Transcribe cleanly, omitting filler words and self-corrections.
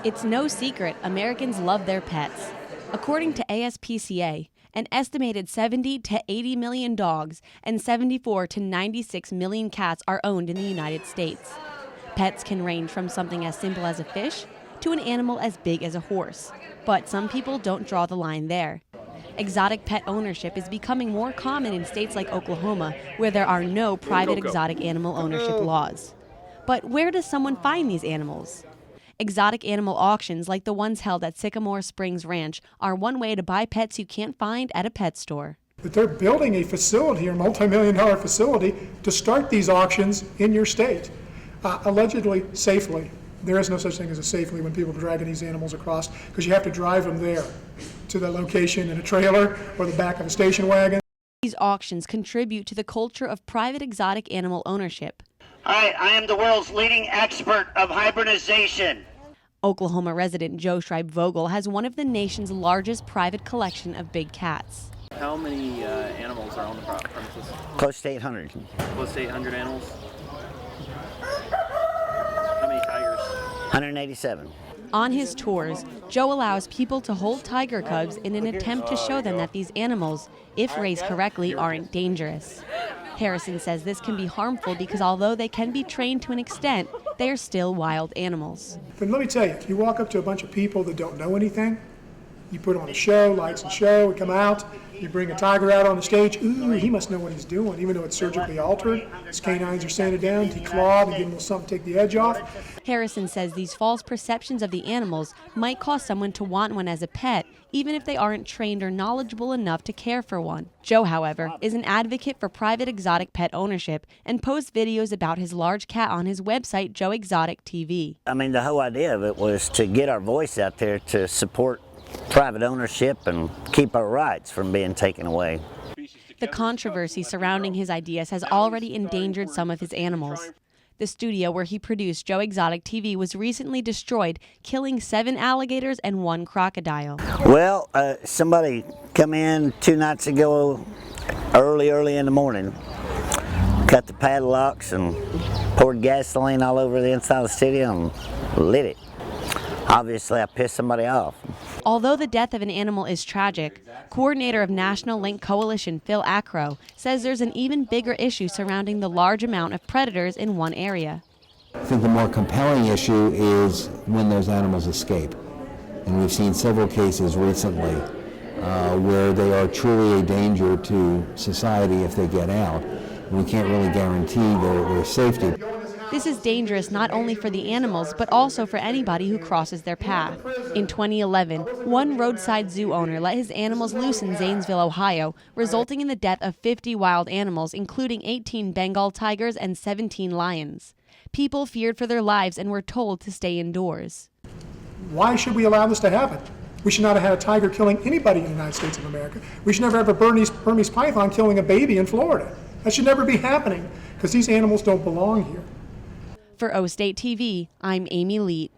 It's no secret Americans love their pets. According to ASPCA, an estimated 70 to 80 million dogs and 74 to 96 million cats are owned in the United States. Pets can range from something as simple as a fish to an animal as big as a horse. But some people don't draw the line there. Exotic pet ownership is becoming more common in states like Oklahoma, where there are no private exotic animal ownership laws. But where does someone find these animals? Exotic animal auctions like the ones held at Sycamore Springs Ranch are one way to buy pets you can't find at a pet store. But they're building a facility, a multi-million-dollar facility, to start these auctions in your state, allegedly safely. There is no such thing as a safely when people are dragging these animals across, because you have to drive them there to the location in a trailer or the back of a station wagon. These auctions contribute to the culture of private exotic animal ownership. Hi, I am the world's leading expert of hybridization. Oklahoma resident Joe Schreib-Vogel has one of the nation's largest private collection of big cats. How many animals are on the premises? Close to 800. Close to 800 animals? How many tigers? 187. On his tours, Joe allows people to hold tiger cubs in an attempt to show them that these animals, if raised correctly, aren't dangerous. Harrison says this can be harmful because although they can be trained to an extent, they are still wild animals. But let me tell you, if you walk up to a bunch of people that don't know anything, you put on a show, lights and show, we come out, you bring a tiger out on the stage, ooh, he must know what he's doing, even though it's surgically altered. His canines are sanded down, declawed, and give him something to take the edge off. Harrison says these false perceptions of the animals might cause someone to want one as a pet, even if they aren't trained or knowledgeable enough to care for one. Joe, however, is an advocate for private exotic pet ownership and posts videos about his large cat on his website, Joe Exotic TV. I mean, the whole idea of it was to get our voice out there to support private ownership and keep our rights from being taken away. The controversy surrounding his ideas has already endangered some of his animals. The studio where he produced Joe Exotic TV was recently destroyed, killing 7 alligators and 1 crocodile. Well, somebody come in 2 nights ago early in the morning, cut the padlocks and poured gasoline all over the inside of the studio and lit it. Obviously, I pissed somebody off. Although the death of an animal is tragic, coordinator of National Link Coalition, Phil Acro, says there's an even bigger issue surrounding the large amount of predators in one area. I think the more compelling issue is when those animals escape. And we've seen several cases recently where they are truly a danger to society if they get out. We can't really guarantee their safety. This is dangerous not only for the animals, but also for anybody who crosses their path. In 2011, one roadside zoo owner let his animals loose in Zanesville, Ohio, resulting in the death of 50 wild animals, including 18 Bengal tigers and 17 lions. People feared for their lives and were told to stay indoors. Why should we allow this to happen? We should not have had a tiger killing anybody in the United States of America. We should never have a Burmese python killing a baby in Florida. That should never be happening because these animals don't belong here. For O State TV, I'm Amy Leet.